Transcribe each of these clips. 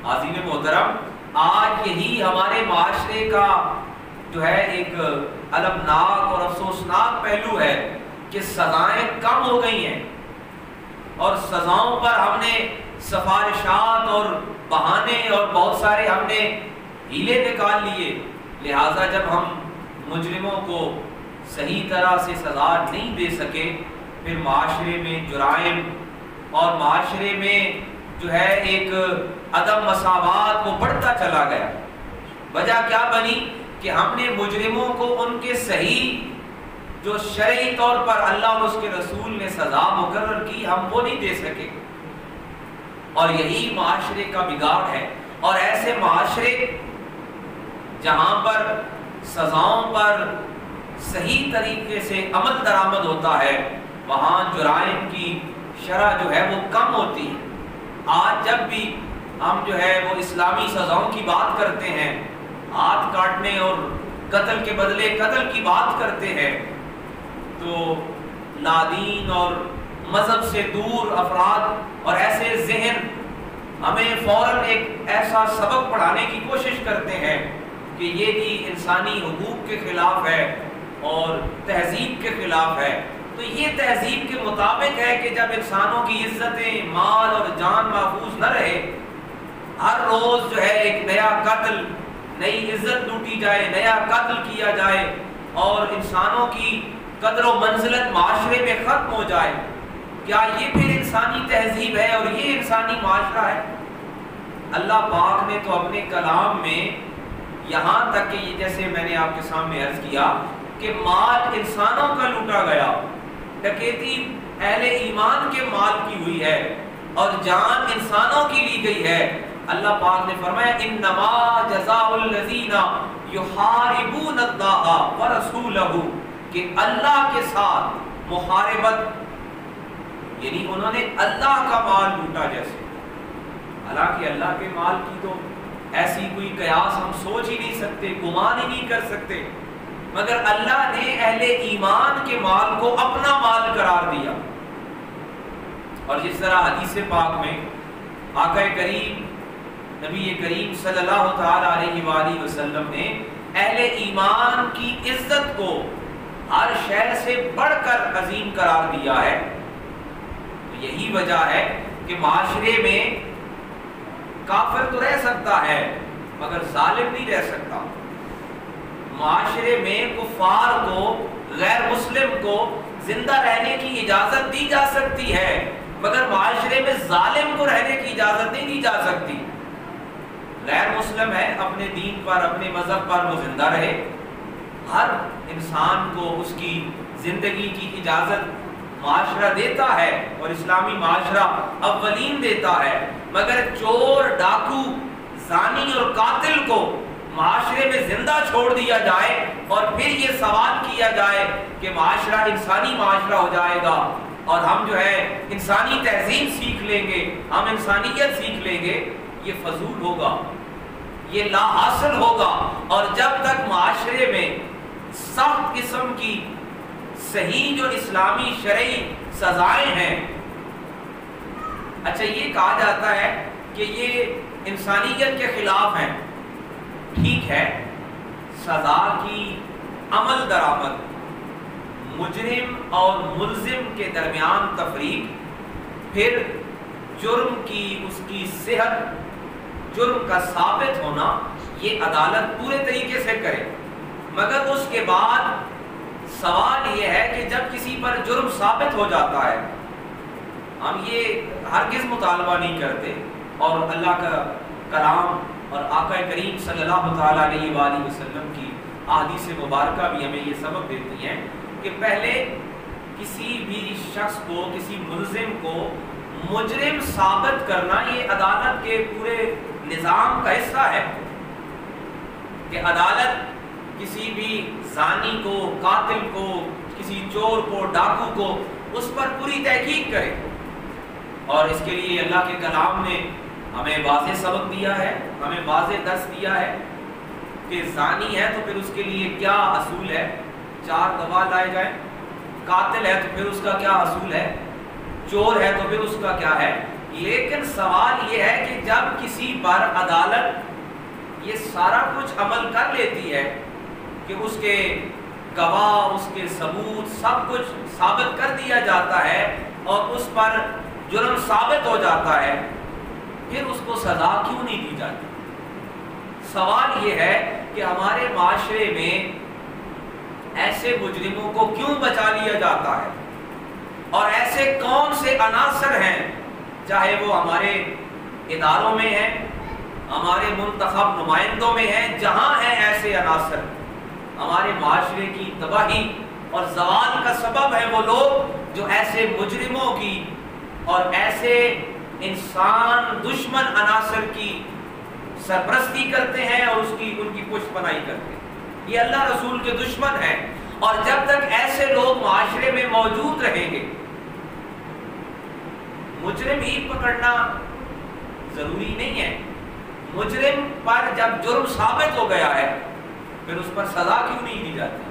عظیم محترم، آج یہی ہمارے معاشرے کا جو ہے ایک المناک اور افسوسناک پہلو ہے کہ سزائیں کم ہو گئی ہیں، اور سزاؤں پر ہم نے سفارشات اور بہانے اور بہت سارے ہم نے ہیلے نکال لیے. لہٰذا جب ہم مجرموں کو صحیح طرح سے سزا نہیں دے سکے، پھر معاشرے میں جرائم اور معاشرے میں جو ہے ایک عدم مساوات وہ بڑھتا چلا گیا. وجہ کیا بنی کہ ہم نے مجرموں کو ان کے صحیح جو شرعی طور پر اللہ اور اس کے رسول نے سزا مقرر کی ہم وہ نہیں دے سکے، اور یہی معاشرے کا بگاڑ ہے. اور ایسے معاشرے جہاں پر سزاؤں پر صحیح طریقے سے عمل درآمد ہوتا ہے، وہاں جرائم کی شرح جو ہے وہ کم ہوتی ہے. آج جب بھی ہم جو ہے وہ اسلامی سزاؤں کی بات کرتے ہیں، ہاتھ کاٹنے اور قتل کے بدلے قتل کی بات کرتے ہیں، تو نادین اور مذہب سے دور افراد اور ایسے ذہن ہمیں فوراً ایک ایسا سبق پڑھانے کی کوشش کرتے ہیں کہ یہ بھی انسانی حقوق کے خلاف ہے اور تہذیب کے خلاف ہے. تو یہ تہذیب کے مطابق ہے کہ جب انسانوں کی عزتیں، مال اور جان محفوظ نہ رہے، ہر روز جو ہے ایک نیا قتل، نئی عزت لوٹی جائے، نیا قتل کیا جائے اور انسانوں کی قدر و منزلت معاشرے میں ختم ہو جائے، کیا یہ پھر انسانی تہذیب ہے اور یہ انسانی معاشرہ ہے؟ اللہ پاک نے تو اپنے کلام میں یہاں تک کہ یہ جیسے میں نے آپ کے سامنے عرض کیا کہ مال انسانوں کا لوٹا گیا، ڈکیتی اہل ایمان کے مال کی ہوئی ہے اور جان انسانوں کی لی گئی ہے. اللہ پاک نے فرمایا انما جزاء الذین یحاربون اللہ ورسولہ، کہ اللہ کے ساتھ محاربت یعنی انہوں نے اللہ کا مال لوٹا. جیسے حالانکہ اللہ کے مال کی تو ایسی کوئی قیاس ہم سوچ ہی نہیں سکتے، گمان ہی نہیں کر سکتے، مگر اللہ نے اہل ایمان کے مال کو اپنا مال قرار دیا. اور جس طرح حدیث پاک میں آقا کریم نبی کریم صلی اللہ تعالی علیہ وآلہ وسلم نے اہل ایمان کی عزت کو ہر شے سے بڑھ کر عظیم قرار دیا ہے. تو یہی وجہ ہے کہ معاشرے میں کافر تو رہ سکتا ہے مگر ظالم نہیں رہ سکتا. معاشرے میں کفار کو، غیر مسلم کو زندہ رہنے کی اجازت دی جا سکتی ہے مگر معاشرے میں ظالم کو رہنے کی اجازت نہیں دی جا سکتی. غیر مسلم ہے، اپنے دین پر، اپنے مذہب پر وہ زندہ رہے، ہر انسان کو اس کی زندگی کی اجازت معاشرہ دیتا ہے اور اسلامی معاشرہ اولین دیتا ہے. مگر چور، ڈاکو، زانی اور قاتل کو معاشرے میں زندہ چھوڑ دیا جائے اور پھر یہ سوال کیا جائے کہ معاشرہ انسانی معاشرہ ہو جائے گا اور ہم جو ہے انسانی تہذیب سیکھ لیں گے، ہم انسانیت سیکھ لیں گے، یہ فضول ہوگا، یہ لا حاصل ہوگا. اور جب تک معاشرے میں سخت قسم کی صحیح جو اسلامی شرعی سزائیں ہیں، اچھا یہ کہا جاتا ہے کہ یہ انسانیت کے خلاف ہیں، ٹھیک ہے، سزا کی عمل درآمد، مجرم اور ملزم کے درمیان تفریق، پھر جرم کی اس کی صحت، جرم کا ثابت ہونا، یہ عدالت پورے طریقے سے کرے. مگر اس کے بعد سوال یہ ہے کہ جب کسی پر جرم ثابت ہو جاتا ہے، ہم یہ ہرگز مطالبہ نہیں کرتے، اور اللہ کا کلام اور آقا کریم صلی اللہ تعالیٰ علیہ وآلہ وسلم کی احادیث مبارکہ بھی ہمیں یہ سبق دیتی ہیں کہ پہلے کسی بھی شخص کو، کسی ملزم کو مجرم ثابت کرنا یہ عدالت کے پورے نظام کا حصہ ہے کہ عدالت کسی بھی زانی کو، قاتل کو، کسی چور کو، ڈاکو کو، اس پر پوری تحقیق کرے. اور اس کے لیے اللہ کے کلام نے ہمیں واضح سبق دیا ہے، ہمیں واضح درس دیا ہے کہ زانی ہے تو پھر اس کے لیے کیا اصول ہے، 4 گواہ لائے جائیں، قاتل ہے تو پھر اس کا کیا اصول ہے، چور ہے تو پھر اس کا کیا ہے. لیکن سوال یہ ہے کہ جب کسی پر عدالت یہ سارا کچھ عمل کر لیتی ہے کہ اس کے گواہ، اس کے ثبوت، سب کچھ ثابت کر دیا جاتا ہے اور اس پر جرم ثابت ہو جاتا ہے، پھر اس کو سزا کیوں نہیں دی جاتی؟ سوال یہ ہے کہ ہمارے معاشرے میں ایسے مجرموں کو کیوں بچا لیا جاتا ہے، اور ایسے کون سے عناصر ہیں، چاہے وہ ہمارے اداروں میں ہیں، ہمارے منتخب نمائندوں میں ہیں، جہاں ہیں ایسے عناصر ہمارے معاشرے کی تباہی اور زوال کا سبب ہے وہ لوگ جو ایسے مجرموں کی اور ایسے انسان دشمن عناصر کی سرپرستی کرتے ہیں اور ان کی پشت پناہی کرتے ہیں۔ یہ اللہ رسول کے دشمن ہیں، اور جب تک ایسے لوگ معاشرے میں موجود رہیں گے، مجرم ہی پکڑنا ضروری نہیں ہے۔ مجرم پر جب جرم ثابت ہو گیا ہے پھر اس پر سزا کیوں نہیں دی جاتی؟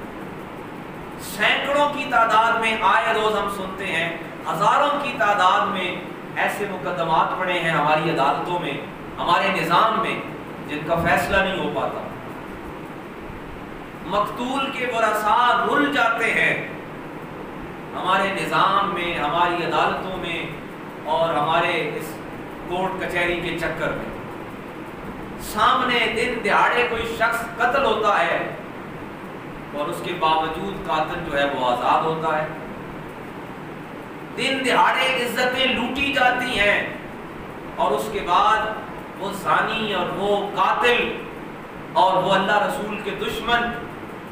سینکڑوں کی تعداد میں آئے روز ہم سنتے ہیں، ہزاروں کی تعداد میں ایسے مقدمات پڑے ہیں ہماری عدالتوں میں، ہمارے نظام میں، جن کا فیصلہ نہیں ہو پاتا۔ مقتول کے ورثاء رل جاتے ہیں ہمارے نظام میں، ہماری عدالتوں میں اور ہمارے اس کورٹ کچہری کے چکر میں۔ سامنے دن دہاڑے کوئی شخص قتل ہوتا ہے اور اس کے باوجود قاتل جو ہے وہ آزاد ہوتا ہے۔ دن دہاڑے عزتیں لوٹی جاتی ہیں اور اس کے بعد وہ زانی اور وہ قاتل اور وہ اللہ رسول کے دشمن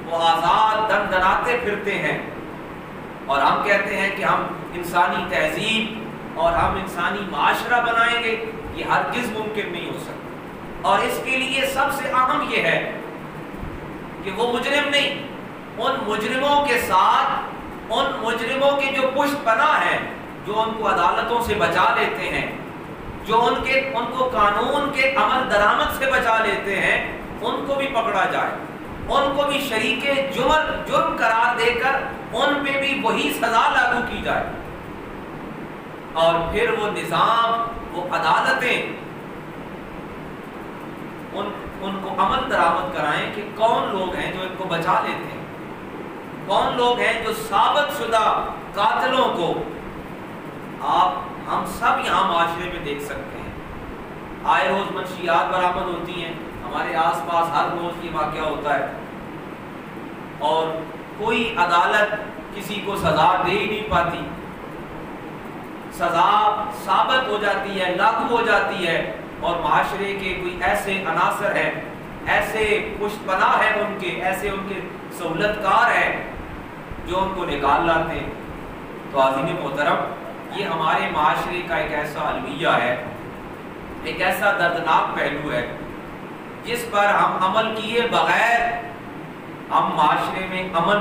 وہ آزاد دندناتے پھرتے ہیں، اور ہم کہتے ہیں کہ ہم انسانی تہذیب اور ہم انسانی معاشرہ بنائیں گے۔ یہ ہرگز ممکن نہیں ہو سکتا، اور اس کے لیے سب سے اہم یہ ہے کہ وہ مجرم نہیں، ان مجرموں کے ساتھ ان مجرموں کے جو پشت پناہ ہیں، جو ان کو عدالتوں سے بچا لیتے ہیں، جو ان کو قانون کے عمل درآمد سے بچا لیتے ہیں، ان کو بھی پکڑا جائے، ان کو بھی شریک جرم قرار دے کر ان پہ بھی وہی سزا لاگو کی جائے، اور پھر وہ نظام، وہ عدالتیں ان کو عمل درآمد کرائیں کہ کون لوگ ہیں جو ان کو بچا لیتے ہیں، کون لوگ ہیں جو ثابت شدہ قاتلوں کو ہم سب یہاں معاشرے میں دیکھ سکتے ہیں۔ آئے روز منشیات برآمد ہوتی ہیں، ہمارے آس پاس ہر روز یہ واقعہ ہوتا ہے، اور کوئی عدالت کسی کو سزا دے ہی نہیں پاتی۔ سزا ثابت ہو جاتی ہے، لاگو ہو جاتی ہے، اور معاشرے کے کوئی ایسے عناصر ہیں، ایسے پشت پناہ ہیں ان کے، ایسے ان کے سہولت کار ہیں جو ان کو نکال لاتے ہیں۔ تو عزیزِ محترم، یہ ہمارے معاشرے کا ایک ایسا المیہ ہے، ایک ایسا دردناک پہلو ہے جس پر ہم عمل کیے بغیر ہم معاشرے میں امن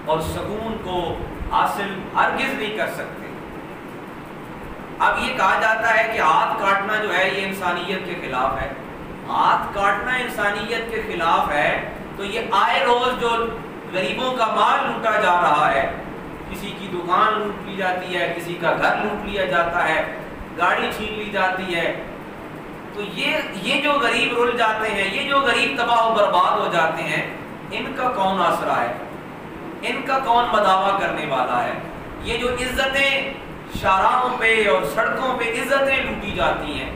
اور سکون کو حاصل ہرگز نہیں کر سکتے۔ اب یہ کہا جاتا ہے کہ ہاتھ کاٹنا جو ہے یہ انسانیت کے خلاف ہے۔ ہاتھ کاٹنا انسانیت کے خلاف ہے تو یہ آئے روز جو غریبوں کا مال لوٹا جا رہا ہے، کسی کی دکان لوٹ لی جاتی ہے، کسی کا گھر لوٹ لیا جاتا ہے، گاڑی چھین لی جاتی ہے، تو یہ جو غریب رل جاتے ہیں، یہ جو غریب تباہ و برباد ہو جاتے ہیں، ان کا کون آسرا ہے؟ ان کا کون مداوا کرنے والا ہے؟ یہ جو عزتیں شاہراہوں پہ اور سڑکوں پہ عزتیں لوٹی جاتی ہیں،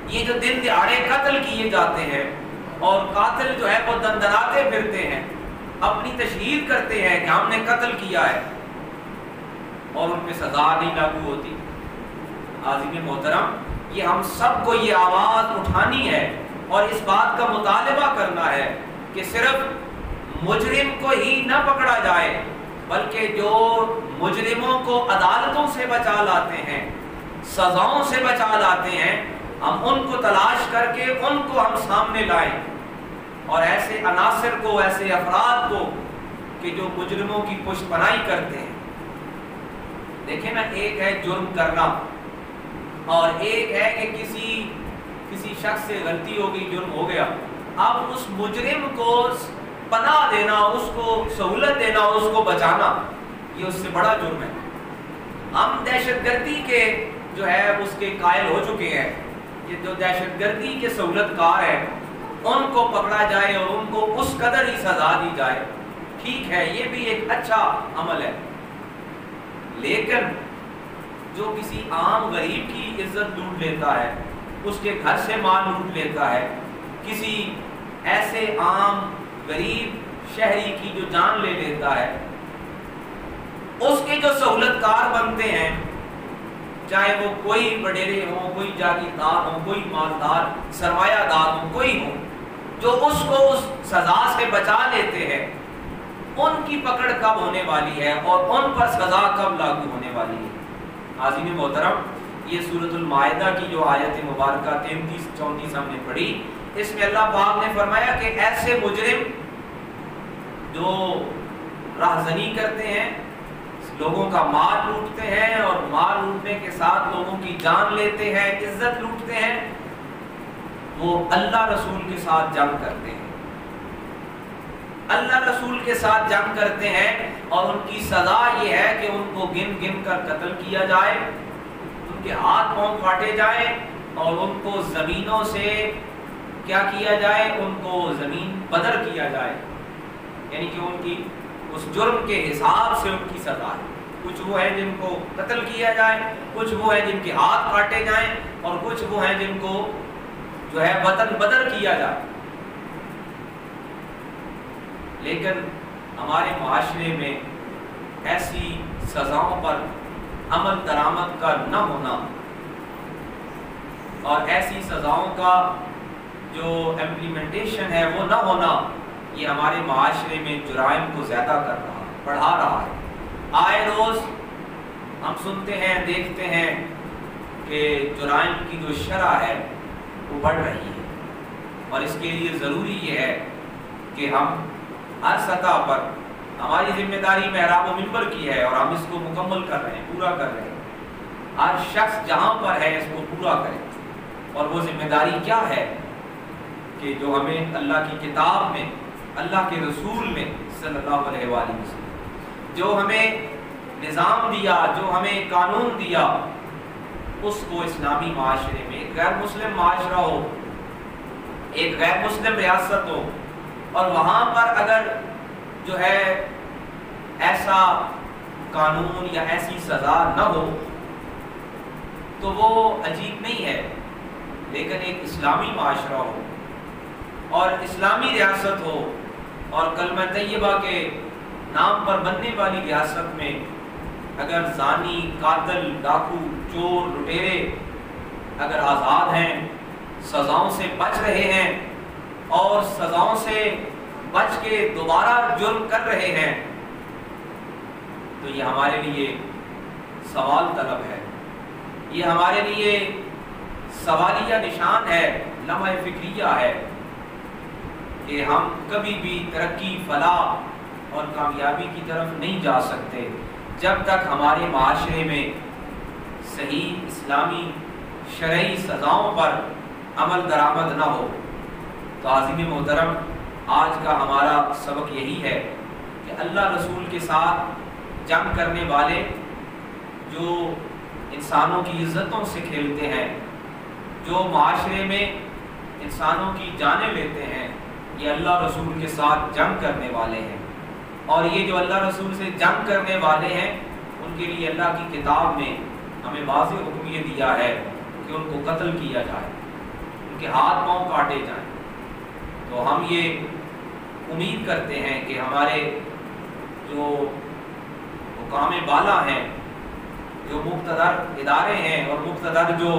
یہ جو دن دہاڑے قتل کیے جاتے ہیں، اور قاتل جو ہے وہ دندناتے پھرتے ہیں، اپنی تشہیر کرتے ہیں کہ ہم نے قتل کیا ہے، اور ان پہ سزا نہیں لاگو ہوتی۔ عزیزِ محترم، یہ ہم سب کو یہ آواز اٹھانی ہے اور اس بات کا مطالبہ کرنا ہے کہ صرف مجرم کو ہی نہ پکڑا جائے، بلکہ جو مجرموں کو عدالتوں سے بچا لاتے ہیں، سزاؤں سے بچا لاتے ہیں، ہم ان کو تلاش کر کے ان کو ہم سامنے لائیں، اور ایسے عناصر کو، ایسے افراد کو کہ جو مجرموں کی پشت پناہی کرتے ہیں۔ دیکھیں نا، ایک ہے جرم کرنا، اور ایک ہے کہ کسی شخص سے غلطی ہو گئی، جرم ہو گیا، اب اس مجرم کو پناہ دینا، اس کو سہولت دینا، اس کو بچانا، یہ اس سے بڑا جرم ہے۔ ہم دہشت گردی کے جو ہے اس کے قائل ہو چکے ہیں کہ جو دہشت گردی کے سہولت کار ہیں ان کو پکڑا جائے اور ان کو اس قدر ہی سزا دی جائے، ٹھیک ہے، یہ بھی ایک اچھا عمل ہے۔ لیکن جو کسی عام غریب کی عزت لوٹ لیتا ہے، اس کے گھر سے مال لوٹ لیتا ہے، کسی ایسے عام غریب شہری کی جو جان لے لیتا ہے، اس کے جو سہولت کار بنتے ہیں، چاہے وہ کوئی وڈیرے ہوں، کوئی جاگیردار ہوں، کوئی مالدار سرمایہ دار ہوں، کوئی ہوں، جو اس کو اس سزا سے بچا لیتے ہیں، ان کی پکڑ کب ہونے والی ہے اور ان پر سزا کب لاگو ہونے والی ہے؟ حاضرین محترم، یہ سورۃ المائدہ کی جو آیت مبارکہ 33-34 ہم نے پڑھی، اس میں اللہ پاک نے فرمایا کہ ایسے مجرم جو راہزنی کرتے ہیں، لوگوں کا مال لوٹتے ہیں اور مال لوٹنے کے ساتھ لوگوں کی جان لیتے ہیں، عزت لوٹتے ہیں، وہ اللہ رسول کے ساتھ جنگ کرتے ہیں، اللہ رسول کے ساتھ جنگ کرتے ہیں، اور ان کی سزا یہ ہے کہ ان کو گن گن کر قتل کیا جائے، ان کے ہاتھ پاؤں کاٹے جائیں، اور ان کو زمینوں سے کیا کیا جائے، ان کو زمین بدر کیا جائے، یعنی کہ ان کی اس جرم کے حساب سے ان کی سزا ہے۔ کچھ وہ ہیں جن کو قتل کیا جائے، کچھ وہ ہیں جن کے ہاتھ کاٹے جائیں، اور کچھ وہ ہیں جن کو جو ہے بدر کیا جائے۔ لیکن ہمارے معاشرے میں ایسی سزاؤں پر عمل درآمد کا نہ ہونا اور ایسی سزاؤں کا جو امپلیمنٹیشن ہے وہ نہ ہونا، یہ ہمارے معاشرے میں جرائم کو زیادہ کر رہا ہے، بڑھا رہا ہے۔ آئے روز ہم سنتے ہیں، دیکھتے ہیں کہ جرائم کی جو شرح ہے وہ بڑھ رہی ہے، اور اس کے لیے ضروری یہ ہے کہ ہم ہر سطح پر، ہماری ذمہ داری محراب و منبر کی ہے اور ہم اس کو مکمل کر رہے ہیں، پورا کر رہے ہیں، ہر شخص جہاں پر ہے اس کو پورا کرے۔ اور وہ ذمہ داری کیا ہے کہ جو ہمیں اللہ کی کتاب میں، اللہ کے رسول میں صلی اللہ علیہ وآلہ وسلم جو ہمیں نظام دیا، جو ہمیں قانون دیا، اس کو اسلامی معاشرے میں، ایک غیر مسلم معاشرہ ہو، ایک غیر مسلم ریاست ہو، اور وہاں پر اگر جو ہے ایسا قانون یا ایسی سزا نہ ہو تو وہ عجیب نہیں ہے۔ لیکن ایک اسلامی معاشرہ ہو اور اسلامی ریاست ہو اور کلمہ طیبہ کے نام پر بننے والی ریاست میں اگر زانی، قاتل، ڈاکو، چور، لٹیرے اگر آزاد ہیں، سزاؤں سے بچ رہے ہیں اور سزاؤں سے بچ کے دوبارہ جرم کر رہے ہیں، تو یہ ہمارے لیے سوال طلب ہے، یہ ہمارے لیے سوالیہ نشان ہے، لمحہ فکریہ ہے کہ ہم کبھی بھی ترقی، فلاح اور کامیابی کی طرف نہیں جا سکتے جب تک ہمارے معاشرے میں صحیح اسلامی شرعی سزاؤں پر عمل درآمد نہ ہو۔ تو عظیم محترم، آج کا ہمارا سبق یہی ہے کہ اللہ رسول کے ساتھ جنگ کرنے والے جو انسانوں کی عزتوں سے کھیلتے ہیں، جو معاشرے میں انسانوں کی جانیں لیتے ہیں، یہ اللہ رسول کے ساتھ جنگ کرنے والے ہیں، اور یہ جو اللہ رسول سے جنگ کرنے والے ہیں ان کے لیے اللہ کی کتاب نے ہمیں واضح حکم یہ دیا ہے کہ ان کو قتل کیا جائے، ان کے ہاتھ پاؤں کاٹے جائیں۔ تو ہم یہ امید کرتے ہیں کہ ہمارے جو حکام بالا ہیں، جو مقتدر ادارے ہیں اور مقتدر جو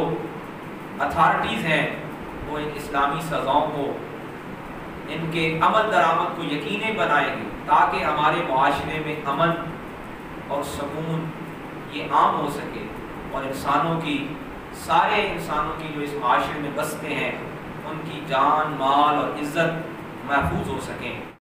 اتھارٹیز ہیں، وہ ان اسلامی سزاؤں کو، ان کے عمل درآمد کو یقینی بنائیں گے تاکہ ہمارے معاشرے میں امن اور سکون یہ عام ہو سکے، اور انسانوں کی، سارے انسانوں کی جو اس معاشرے میں بستے ہیں، ان کی جان، مال اور عزت محفوظ ہو سکیں۔